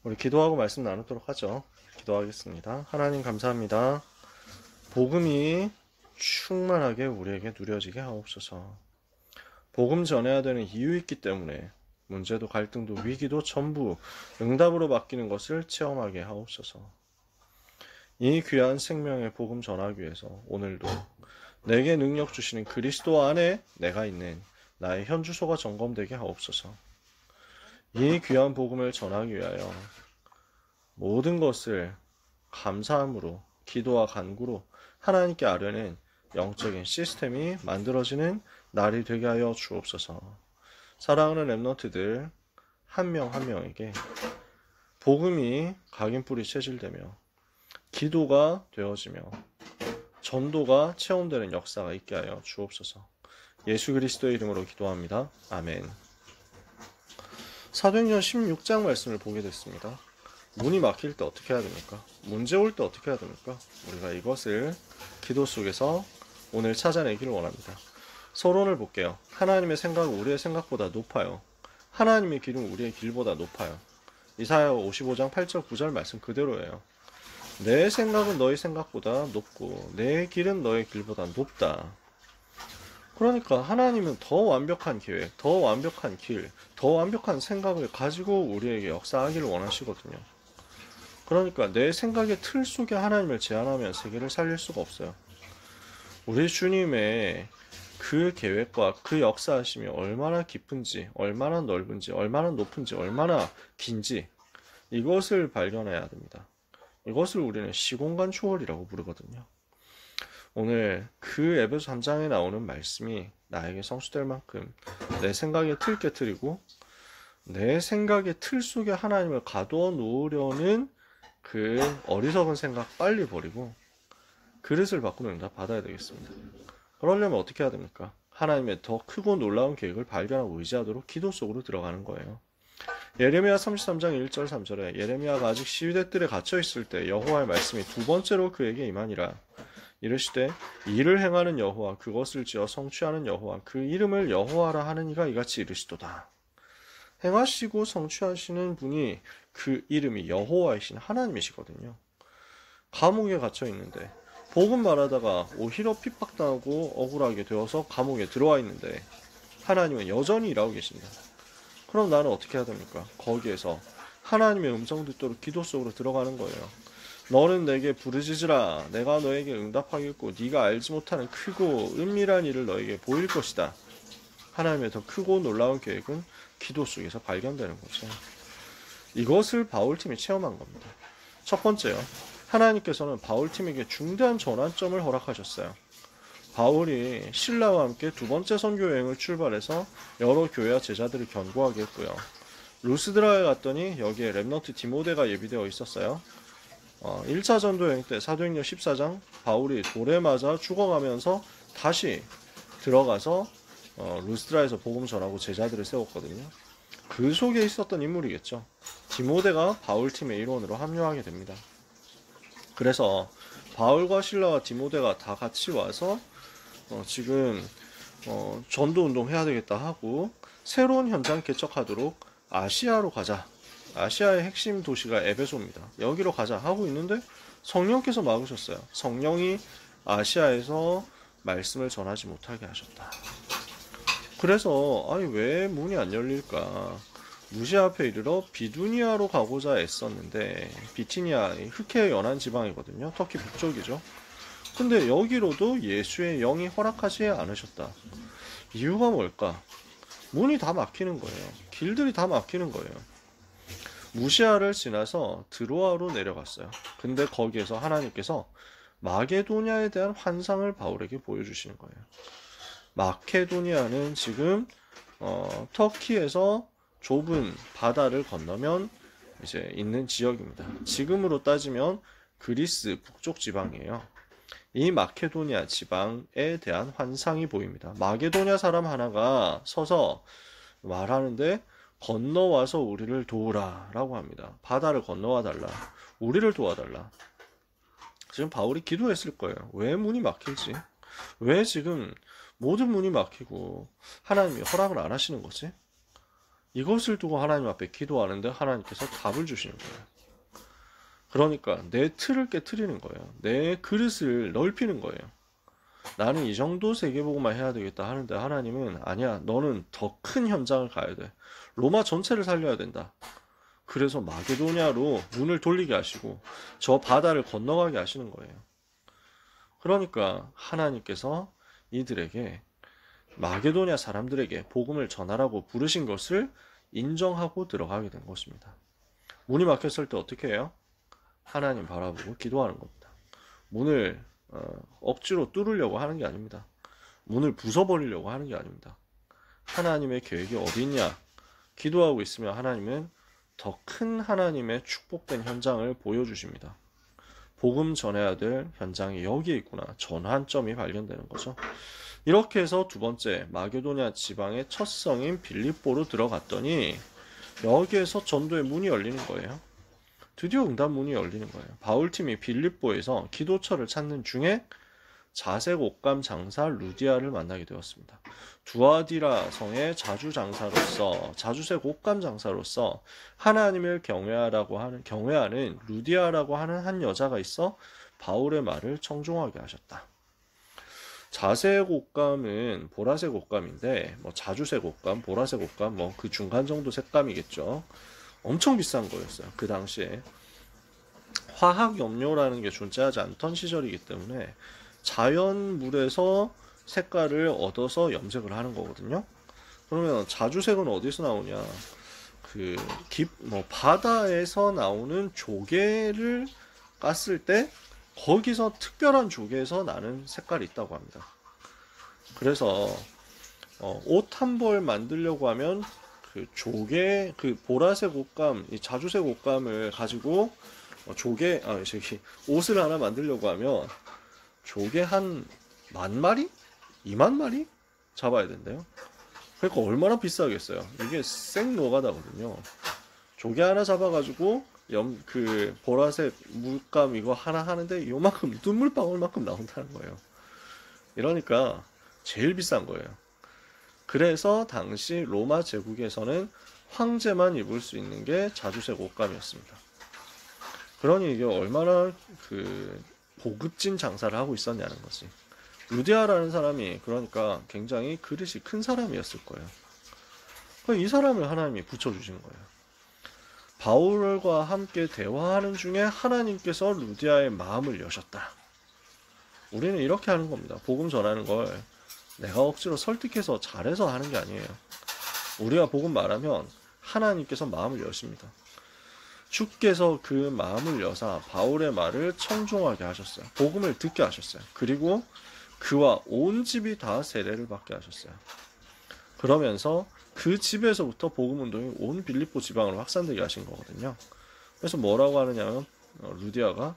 우리 기도하고 말씀 나누도록 하죠. 기도하겠습니다. 하나님 감사합니다. 복음이 충만하게 우리에게 누려지게 하옵소서. 복음 전해야 되는 이유 있기 때문에 문제도 갈등도 위기도 전부 응답으로 바뀌는 것을 체험하게 하옵소서. 이 귀한 생명의 복음 전하기 위해서 오늘도 내게 능력 주시는 그리스도 안에 내가 있는 나의 현주소가 점검되게 하옵소서. 이 귀한 복음을 전하기 위하여 모든 것을 감사함으로 기도와 간구로 하나님께 아뢰는 영적인 시스템이 만들어지는 날이 되게 하여 주옵소서. 사랑하는 랩런트들 한 명 한 명에게 복음이 각인뿌리 체질되며 기도가 되어지며 전도가 체험되는 역사가 있게 하여 주옵소서. 예수 그리스도의 이름으로 기도합니다. 아멘. 사도행전 16장 말씀을 보게 됐습니다. 문이 막힐 때 어떻게 해야 됩니까? 문제 올 때 어떻게 해야 됩니까? 우리가 이것을 기도 속에서 오늘 찾아내기를 원합니다. 서론을 볼게요. 하나님의 생각은 우리의 생각보다 높아요. 하나님의 길은 우리의 길보다 높아요. 이사야 55장 8절 9절 말씀 그대로예요. 내 생각은 너의 생각보다 높고 내 길은 너의 길보다 높다. 그러니까 하나님은 더 완벽한 계획, 더 완벽한 길, 더 완벽한 생각을 가지고 우리에게 역사하기를 원하시거든요. 그러니까 내 생각의 틀 속에 하나님을 제한하면 세계를 살릴 수가 없어요. 우리 주님의 그 계획과 그 역사하심이 얼마나 깊은지, 얼마나 넓은지, 얼마나 높은지, 얼마나 긴지 이것을 발견해야 됩니다. 이것을 우리는 시공간 초월이라고 부르거든요. 오늘 그 에베소 3장에 나오는 말씀이 나에게 성취될 만큼 내 생각의 틀 깨트리고 내 생각의 틀 속에 하나님을 가두어 놓으려는 그 어리석은 생각 빨리 버리고 그릇을 바꾸는 응답 받아야 되겠습니다. 그러려면 어떻게 해야 됩니까? 하나님의 더 크고 놀라운 계획을 발견하고 의지하도록 기도 속으로 들어가는 거예요. 예레미야 33장 1절 3절에 예레미야가 아직 시위대 뜰에 갇혀 있을 때 여호와의 말씀이 두 번째로 그에게 임하니라. 이르시되 이를 행하는 여호와 그것을 지어 성취하는 여호와 그 이름을 여호와라 하는 이가 이같이 이르시도다. 행하시고 성취하시는 분이 그 이름이 여호와이신 하나님이시거든요. 감옥에 갇혀 있는데 복음 말하다가 오히려 핍박당하고 억울하게 되어서 감옥에 들어와 있는데 하나님은 여전히 일하고 계십니다. 그럼 나는 어떻게 해야 됩니까? 거기에서 하나님의 음성 듣도록 기도 속으로 들어가는 거예요. 너는 내게 부르짖으라. 내가 너에게 응답하겠고 네가 알지 못하는 크고 은밀한 일을 너에게 보일 것이다. 하나님의 더 크고 놀라운 계획은 기도 속에서 발견되는 거죠. 이것을 바울팀이 체험한 겁니다. 첫 번째요. 하나님께서는 바울팀에게 중대한 전환점을 허락하셨어요. 바울이 신라와 함께 두 번째 선교 여행을 출발해서 여러 교회와 제자들을 견고하게 했고요. 루스드라에 갔더니 여기에 랩넌트 디모데가 예비되어 있었어요. 1차 전도 여행 때 사도행전 14장 바울이 돌에 맞아 죽어가면서 다시 들어가서 루스드라에서 복음 전하고 제자들을 세웠거든요. 그 속에 있었던 인물이겠죠. 디모데가 바울팀의 일원으로 합류하게 됩니다. 그래서 바울과 실라와 디모데가 다 같이 와서 지금 전도 운동 해야 되겠다 하고 새로운 현장 개척하도록 아시아로 가자. 아시아의 핵심 도시가 에베소입니다. 여기로 가자 하고 있는데 성령께서 막으셨어요. 성령이 아시아에서 말씀을 전하지 못하게 하셨다. 그래서 왜 문이 안 열릴까? 무시아 앞에 이르러 비두니아로 가고자 애썼는데 비티니아 흑해 연안 지방이거든요. 터키 북쪽이죠. 근데 여기로도 예수의 영이 허락하지 않으셨다. 이유가 뭘까? 문이 다 막히는 거예요. 길들이 다 막히는 거예요. 무시아를 지나서 드로아로 내려갔어요. 근데 거기에서 하나님께서 마게도냐에 대한 환상을 바울에게 보여주시는 거예요. 마케도니아는 지금 터키에서 좁은 바다를 건너면 이제 있는 지역입니다. 지금으로 따지면 그리스 북쪽 지방이에요. 이 마케도니아 지방에 대한 환상이 보입니다. 마게도냐 사람 하나가 서서 말하는데 건너와서 우리를 도우라 라고 합니다. 바다를 건너와 달라. 우리를 도와달라. 지금 바울이 기도했을 거예요. 왜 문이 막힐지? 왜 지금 모든 문이 막히고 하나님이 허락을 안 하시는 거지? 이것을 두고 하나님 앞에 기도하는데 하나님께서 답을 주시는 거예요. 그러니까 내 틀을 깨트리는 거예요. 내 그릇을 넓히는 거예요. 나는 이 정도 세계보고만 해야 되겠다 하는데 하나님은 아니야, 너는 더 큰 현장을 가야 돼. 로마 전체를 살려야 된다. 그래서 마게도냐로 문을 돌리게 하시고 저 바다를 건너가게 하시는 거예요. 그러니까 하나님께서 이들에게, 마게도냐 사람들에게 복음을 전하라고 부르신 것을 인정하고 들어가게 된 것입니다. 문이 막혔을 때 어떻게 해요? 하나님 바라보고 기도하는 겁니다. 문을 억지로 뚫으려고 하는 게 아닙니다. 문을 부숴버리려고 하는 게 아닙니다. 하나님의 계획이 어디 있냐? 기도하고 있으면 하나님은 더 큰 하나님의 축복된 현장을 보여주십니다. 복음 전해야 될 현장이 여기에 있구나. 전환점이 발견되는 거죠. 이렇게 해서 두 번째, 마게도냐 지방의 첫 성인 빌립보로 들어갔더니 여기에서 전도의 문이 열리는 거예요. 드디어 응답 문이 열리는 거예요. 바울팀이 빌립보에서 기도처를 찾는 중에 자색 옷감 장사 루디아를 만나게 되었습니다. 두아디라 성의 자주색 옷감 장사로서 하나님을 경외하는 루디아라고 하는 한 여자가 있어 바울의 말을 청종하게 하셨다. 자색 옷감은 보라색 옷감인데 자주색 옷감, 보라색 옷감 그 중간 정도 색감이겠죠. 엄청 비싼 거였어요. 그 당시에 화학 염료라는 게 존재하지 않던 시절이기 때문에 자연물에서 색깔을 얻어서 염색을 하는 거거든요. 그러면 자주색은 어디서 나오냐? 바다에서 나오는 조개를 깠을 때 거기서 특별한 조개에서 나는 색깔이 있다고 합니다. 그래서 옷 한 벌 만들려고 하면 보라색 옷감, 이 자주색 옷감을 가지고 옷을 하나 만들려고 하면 조개 한 10,000마리? 20,000마리? 잡아야 된대요. 그러니까 얼마나 비싸겠어요. 이게 생노가다거든요. 조개 하나 잡아가지고 보라색 물감 이거 하나 하는데 요만큼 눈물방울만큼 나온다는 거예요. 이러니까 제일 비싼 거예요. 그래서 당시 로마 제국에서는 황제만 입을 수 있는 게 자주색 옷감이었습니다. 그러니 이게 얼마나 고급진 장사를 하고 있었냐는 거지. 루디아라는 사람이 그러니까 굉장히 그릇이 큰 사람이었을 거예요. 이 사람을 하나님이 붙여주신 거예요. 바울과 함께 대화하는 중에 하나님께서 루디아의 마음을 여셨다. 우리는 이렇게 하는 겁니다. 복음 전하는 걸 내가 억지로 설득해서 잘해서 하는 게 아니에요. 우리가 복음 말하면 하나님께서 마음을 여십니다. 주께서 그 마음을 여사 바울의 말을 청종하게 하셨어요. 복음을 듣게 하셨어요. 그리고 그와 온 집이 다 세례를 받게 하셨어요. 그러면서 그 집에서부터 복음 운동이 온 빌립보 지방으로 확산되게 하신 거거든요. 그래서 뭐라고 하느냐면 루디아가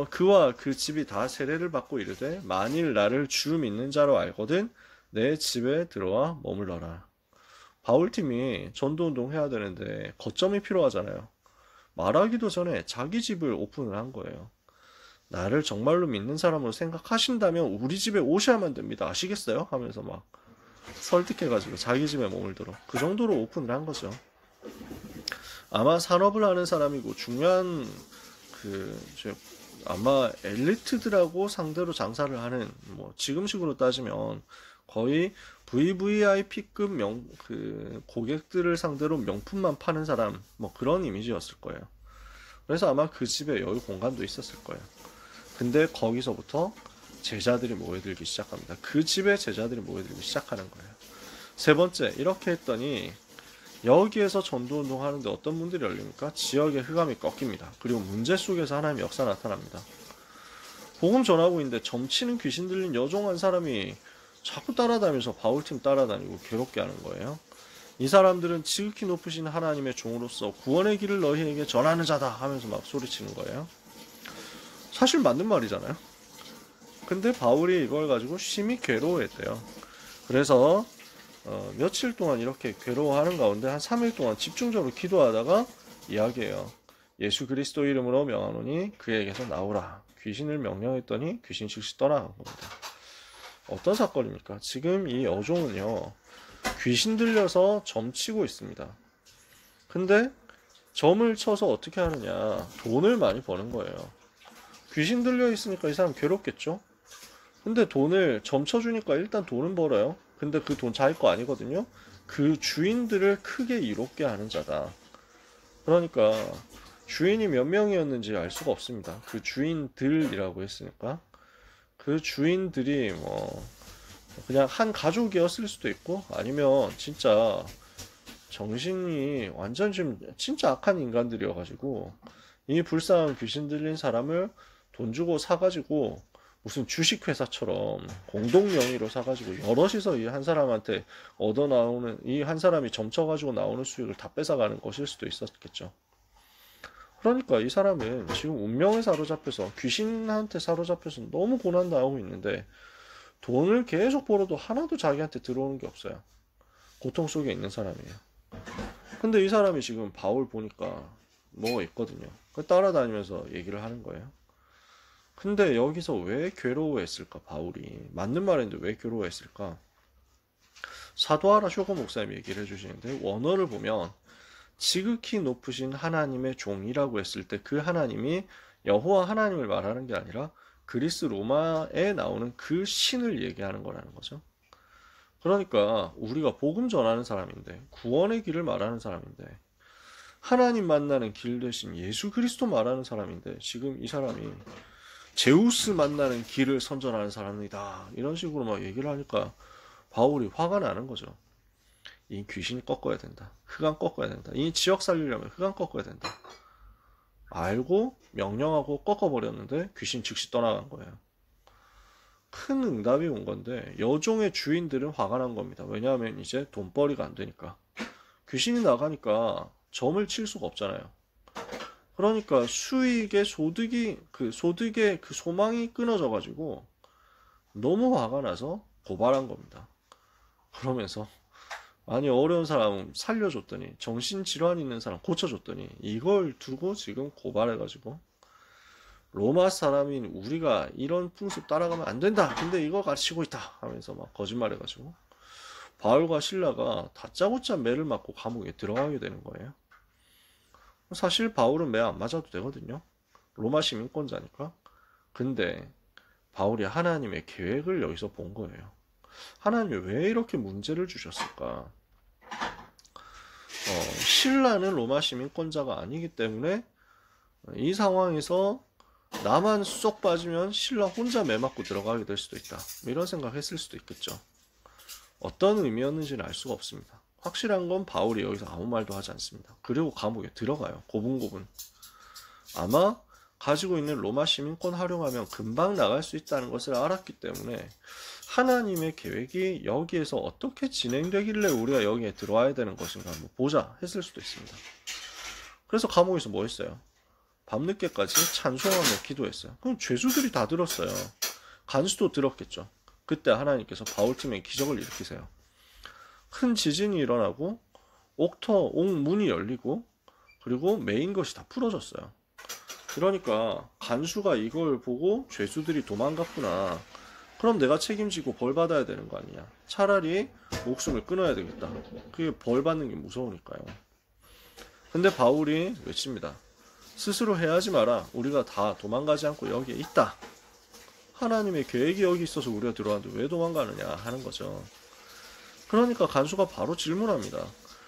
그와 그 집이 다 세례를 받고 이르되 만일 나를 주 믿는 자로 알거든 내 집에 들어와 머물러라. 바울팀이 전도운동 해야 되는데 거점이 필요하잖아요. 말하기도 전에 자기 집을 오픈을 한 거예요. 나를 정말로 믿는 사람으로 생각하신다면 우리 집에 오셔야만 됩니다. 아시겠어요? 하면서 막 설득해가지고 자기 집에 머물도록 그 정도로 오픈을 한 거죠. 아마 산업을 하는 사람이고 중요한 아마 엘리트들하고 상대로 장사를 하는 지금식으로 따지면 거의 VVIP급 고객들을 상대로 명품만 파는 사람 그런 이미지였을 거예요. 그래서 아마 그 집에 여유 공간도 있었을 거예요. 근데 거기서부터 제자들이 모여들기 시작합니다. 그 집에 제자들이 모여들기 시작하는 거예요. 세 번째, 이렇게 했더니 여기에서 전도운동 하는데 어떤 문들이 열립니까? 지역의 흑암이 꺾입니다. 그리고 문제 속에서 하나님의 역사 나타납니다. 복음 전하고 있는데 점치는 귀신 들린 여종 한 사람이 자꾸 따라다니면서 바울팀 따라다니고 괴롭게 하는 거예요. 이 사람들은 지극히 높으신 하나님의 종으로서 구원의 길을 너희에게 전하는 자다 하면서 막 소리치는 거예요. 사실 맞는 말이잖아요. 근데 바울이 이걸 가지고 심히 괴로워했대요. 그래서 며칠 동안 이렇게 괴로워하는 가운데 한 3일 동안 집중적으로 기도하다가 이야기해요. 예수 그리스도 이름으로 명하노니 그에게서 나오라. 귀신을 명령했더니 귀신 즉시 떠나간 겁니다. 어떤 사건입니까? 지금 이 여종은요, 귀신 들려서 점치고 있습니다. 근데 점을 쳐서 어떻게 하느냐, 돈을 많이 버는 거예요. 귀신 들려 있으니까 이 사람 괴롭겠죠. 근데 돈을 점쳐주니까 일단 돈은 벌어요. 근데 그 돈 자기 거 아니거든요. 그 주인들을 크게 이롭게 하는 자다. 그러니까 주인이 몇 명이었는지 알 수가 없습니다. 그 주인들이라고 했으니까 그 주인들이 뭐 그냥 한 가족이었을 수도 있고, 아니면 진짜 정신이 완전 좀 진짜 악한 인간들이어가지고 이 불쌍한 귀신 들린 사람을 돈 주고 사가지고 무슨 주식회사처럼 공동 명의로 사가지고 여럿이서 이 한 사람한테 얻어 나오는, 이 한 사람이 점쳐가지고 나오는 수익을 다 뺏어가는 것일 수도 있었겠죠. 그러니까 이 사람은 지금 운명에 사로잡혀서, 귀신한테 사로잡혀서 너무 고난당하고 있는데 돈을 계속 벌어도 하나도 자기한테 들어오는 게 없어요. 고통 속에 있는 사람이에요. 근데 이 사람이 지금 바울 보니까 뭐가 있거든요. 따라다니면서 얘기를 하는 거예요. 근데 여기서 왜 괴로워했을까? 바울이 맞는 말인데 왜 괴로워했을까? 사도하라 쇼거 목사님이 얘기를 해주시는데, 원어를 보면 지극히 높으신 하나님의 종이라고 했을 때 그 하나님이 여호와 하나님을 말하는 게 아니라 그리스 로마에 나오는 그 신을 얘기하는 거라는 거죠. 그러니까 우리가 복음 전하는 사람인데, 구원의 길을 말하는 사람인데, 하나님 만나는 길 대신 예수 그리스도 말하는 사람인데, 지금 이 사람이 제우스 만나는 길을 선전하는 사람이다 이런 식으로 막 얘기를 하니까 바울이 화가 나는 거죠. 이 귀신 꺾어야 된다. 흑암 꺾어야 된다. 이 지역 살리려면 흑암 꺾어야 된다. 알고 명령하고 꺾어버렸는데 귀신 즉시 떠나간 거예요. 큰 응답이 온 건데 여종의 주인들은 화가 난 겁니다. 왜냐하면 이제 돈벌이가 안 되니까. 귀신이 나가니까 점을 칠 수가 없잖아요. 그러니까 수익의 소득의 그 소망이 끊어져 가지고 너무 화가 나서 고발한 겁니다. 그러면서 아니 어려운 사람 살려줬더니, 정신질환 있는 사람 고쳐줬더니 이걸 두고 지금 고발해가지고 로마 사람인 우리가 이런 풍습 따라가면 안 된다, 근데 이거 가르치고 있다 하면서 막 거짓말해가지고 바울과 실라가 다짜고짜 매를 맞고 감옥에 들어가게 되는 거예요. 사실 바울은 매 안 맞아도 되거든요. 로마 시민권자니까. 근데 바울이 하나님의 계획을 여기서 본 거예요. 하나님이 왜 이렇게 문제를 주셨을까? 신라는 로마 시민권자가 아니기 때문에 이 상황에서 나만 쏙 빠지면 신라 혼자 매맞고 들어가게 될 수도 있다, 이런 생각했을 수도 있겠죠. 어떤 의미였는지는 알 수가 없습니다. 확실한 건 바울이 여기서 아무 말도 하지 않습니다. 그리고 감옥에 들어가요. 고분고분. 아마 가지고 있는 로마 시민권 활용하면 금방 나갈 수 있다는 것을 알았기 때문에 하나님의 계획이 여기에서 어떻게 진행되길래 우리가 여기에 들어와야 되는 것인가 한번 보자 했을 수도 있습니다. 그래서 감옥에서 뭐 했어요? 밤늦게까지 찬송하며 기도했어요. 그럼 죄수들이 다 들었어요. 간수도 들었겠죠. 그때 하나님께서 바울팀에 기적을 일으키세요. 큰 지진이 일어나고 옥문이 열리고 그리고 메인 것이 다 풀어졌어요. 그러니까 간수가 이걸 보고 죄수들이 도망갔구나, 그럼 내가 책임지고 벌 받아야 되는 거 아니냐, 차라리 목숨을 끊어야 되겠다, 그게 벌 받는 게 무서우니까요. 근데 바울이 외칩니다. 스스로 해하지 마라. 우리가 다 도망가지 않고 여기에 있다. 하나님의 계획이 여기 있어서 우리가 들어왔는데 왜 도망가느냐 하는 거죠. 그러니까 간수가 바로 질문합니다.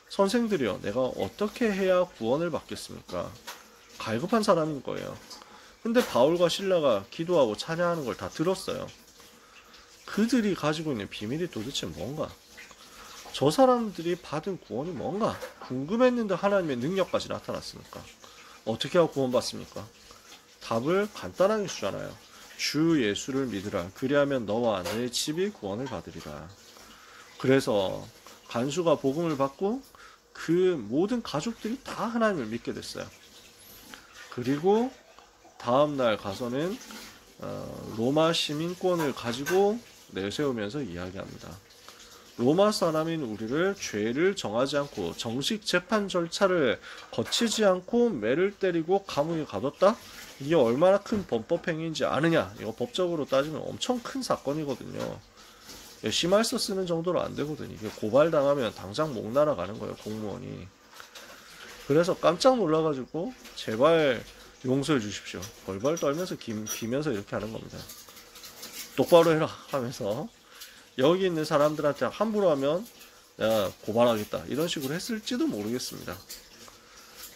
선생들이여, 내가 어떻게 해야 구원을 받겠습니까? 갈급한 사람인 거예요. 근데 바울과 실라가 기도하고 찬양하는 걸 다 들었어요. 그들이 가지고 있는 비밀이 도대체 뭔가? 저 사람들이 받은 구원이 뭔가? 궁금했는데 하나님의 능력까지 나타났으니까 어떻게 하고 구원받습니까? 답을 간단하게 주잖아요. 주 예수를 믿으라. 그리하면 너와 내 집이 구원을 받으리라. 그래서 간수가 복음을 받고 그 모든 가족들이 다 하나님을 믿게 됐어요. 그리고 다음날 가서는 로마 시민권을 가지고 내세우면서 이야기합니다. 로마 사람인 우리를 죄를 정하지 않고 정식 재판 절차를 거치지 않고 매를 때리고 감옥에 가뒀다? 이게 얼마나 큰 범법 행위인지 아느냐? 이거 법적으로 따지면 엄청 큰 사건이거든요. 심할서 쓰는 정도로 안 되거든. 이게 고발당하면 당장 목 날아가는 거예요, 공무원이. 그래서 깜짝 놀라가지고 제발 용서해 주십시오. 벌벌 떨면서 기면서 이렇게 하는 겁니다. 똑바로 해라 하면서 여기 있는 사람들한테 함부로 하면 내가 고발하겠다 이런 식으로 했을지도 모르겠습니다.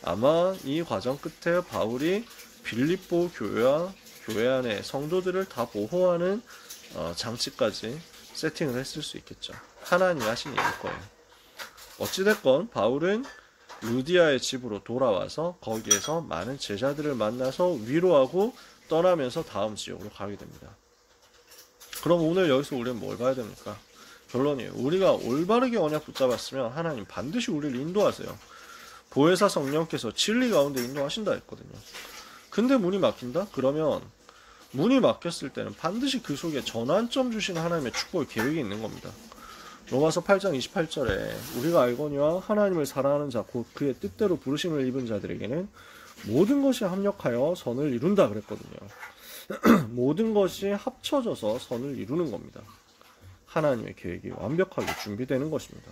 아마 이 과정 끝에 바울이 빌립보 교회 안에 성도들을 다 보호하는 장치까지 세팅을 했을 수 있겠죠. 하나님이 하신 일일 거예요. 어찌됐건 바울은 루디아의 집으로 돌아와서 거기에서 많은 제자들을 만나서 위로하고 떠나면서 다음 지역으로 가게 됩니다. 그럼 오늘 여기서 우리는 뭘 봐야 됩니까? 결론이에요. 우리가 올바르게 언약 붙잡았으면 하나님 반드시 우리를 인도하세요. 보혜사 성령께서 진리 가운데 인도하신다 했거든요. 근데 문이 막힌다? 그러면 문이 막혔을 때는 반드시 그 속에 전환점 주시는 하나님의 축복의 계획이 있는 겁니다. 로마서 8장 28절에 우리가 알거니와 하나님을 사랑하는 자 곧 그의 뜻대로 부르심을 입은 자들에게는 모든 것이 합력하여 선을 이룬다 그랬거든요. 모든 것이 합쳐져서 선을 이루는 겁니다. 하나님의 계획이 완벽하게 준비되는 것입니다.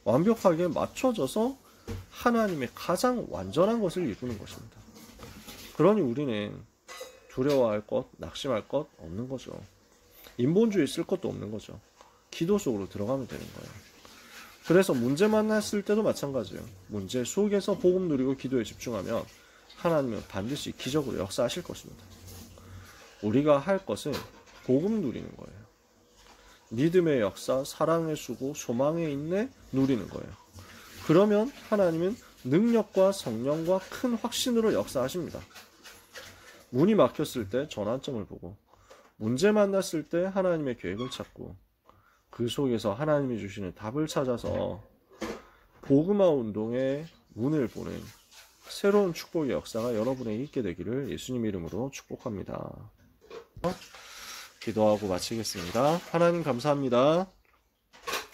완벽하게 맞춰져서 하나님의 가장 완전한 것을 이루는 것입니다. 그러니 우리는 두려워할 것, 낙심할 것 없는 거죠. 인본주의 쓸 것도 없는 거죠. 기도 속으로 들어가면 되는 거예요. 그래서 문제 만났을 때도 마찬가지예요. 문제 속에서 복음 누리고 기도에 집중하면 하나님은 반드시 기적으로 역사하실 것입니다. 우리가 할 것은 복음 누리는 거예요. 믿음의 역사, 사랑의 수고, 소망의 인내 누리는 거예요. 그러면 하나님은 능력과 성령과 큰 확신으로 역사하십니다. 문이 막혔을 때 전환점을 보고 문제 만났을 때 하나님의 계획을 찾고 그 속에서 하나님이 주시는 답을 찾아서 복음화 운동의 문을 보는 새로운 축복의 역사가 여러분에게 있게 되기를 예수님 이름으로 축복합니다. 기도하고 마치겠습니다. 하나님 감사합니다.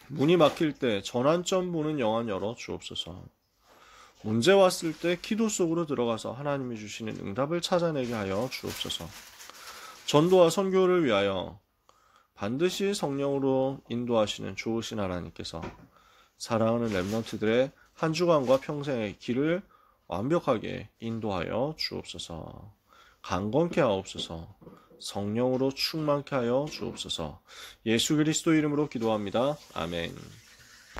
문이 막힐 때 전환점 보는 영안 열어 주옵소서. 문제 왔을 때 기도 속으로 들어가서 하나님이 주시는 응답을 찾아내게 하여 주옵소서. 전도와 선교를 위하여 반드시 성령으로 인도하시는 좋으신 하나님께서 사랑하는 렘넌트들의 한 주간과 평생의 길을 완벽하게 인도하여 주옵소서. 강건케 하옵소서. 성령으로 충만케 하여 주옵소서. 예수 그리스도 이름으로 기도합니다. 아멘.